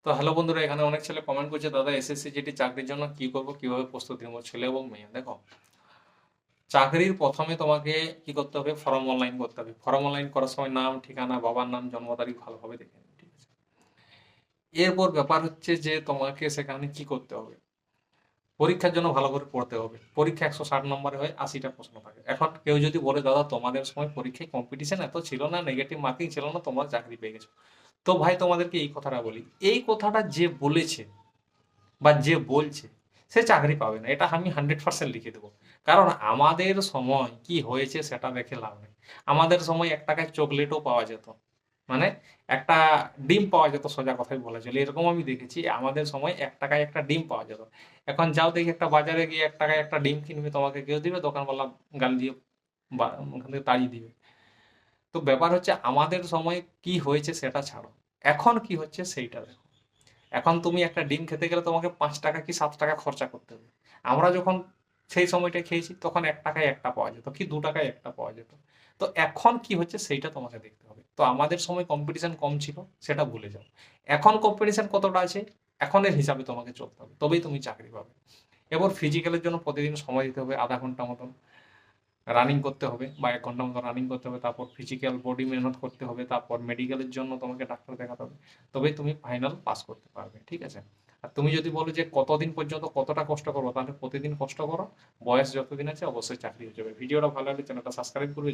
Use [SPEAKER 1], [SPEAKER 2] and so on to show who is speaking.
[SPEAKER 1] তো হ্যালো বন্ধুরা, এখানে অনেক ছেলে কমেন্ট করছে, দাদা এসএসসি জিডি চাকরির জন্য কি করব, কিভাবে প্রস্তুতি নেবো, ছেলে এবং মেয়ে। দেখো, চাকরির প্রথমে তোমাকে কি করতে হবে, ফর্ম অনলাইন করতে হবে। ফর্ম অনলাইন করার সময় নাম, ঠিকানা, বাবার নাম, জন্ম তারিখ ভালোভাবে দেখে নিও, ঠিক আছে? এরপর ব্যাপার হচ্ছে যে তোমাকে সেখানে কি করতে হবে, পরীক্ষার জন্য ভালো করে পড়তে হবে। পরীক্ষা 160 নম্বরে হয়, 80টা প্রশ্ন থাকে। এখন কেউ যদি বলে, দাদা তোমাদের সময় পরীক্ষায় কম্পিটিশন এত ছিল না, নেগেটিভ মার্কিং ছিল না, তোমরা চাকরি পেয়ে গেছো, তো ভাই তোমাদেরকে এই কথাটা বলি, এই কথাটা যে বলেছে বা যে বলছে সে চাকরি পাবে না, এটা আমি 100% লিখে দেবো। কারণ আমাদের সময় কি হয়েছে সেটা দেখে লাভ নেই। আমাদের সময় 1 টাকায় চকলেটও পাওয়া যেত, মানে একটা ডিম পাওয়া যেত, সোজা কথাই বলা চলে। এরকম আমি দেখেছি, আমাদের সময় 1 টাকায় একটা ডিম পাওয়া যেত। এখন যাও দেখি একটা বাজারে গিয়ে 1 টাকায় একটা ডিম কিনবে, তোমাকে কেউ দিবে? দোকানওয়ালা গাল দিয়ে ওখান থেকে তাড়িয়ে দিবে। তো ব্যাপার হচ্ছে আমাদের সময় কি হয়েছে সেটা ছাড়ো, এখন কি হচ্ছে সেইটা দেখো। এখন তুমি একটা ডিম খেতে গেলে তোমাকে 5 টাকা কি 7 টাকা খরচা করতে হবে। আমরা যখন সেই সময়টা খেয়েছি তখন 1 টাকায় একটা পাওয়া যেত, কি 2 টাকায় একটা পাওয়া যেত। তো এখন কি হচ্ছে সেইটা তোমাকে দেখতে হবে। তো আমাদের সময় কম্পিটিশন কম ছিল, সেটা ভুলে যাও। এখন কম্পিটিশন কতটা আছে, এখনের হিসাবে তোমাকে চলতে হবে, তবেই তুমি চাকরি পাবে। এবার ফিজিক্যালের জন্য প্রতিদিন সময় দিতে হবে, আধা ঘন্টা মতন রানিং করতে হবে বা 1 ঘন্টা মতো রানিং করতে হবে। তারপর ফিজিক্যাল বডি মেহনত করতে হবে, তারপর মেডিকেলের জন্য তোমাকে ডাক্তার দেখাতে হবে। তবেই তুমি ফাইনাল পাস করতে পারবে, ঠিক আছে? আর তুমি যদি বলো যে কতদিন পর্যন্ত কতটা কষ্ট করবো, তাহলে প্রতিদিন কষ্ট করো। বয়স যতদিন আছে অবশ্যই চাকরি হয়ে যাবে। ভিডিওটা ভালো লাগলে চ্যানেলটা সাবস্ক্রাইব করবে।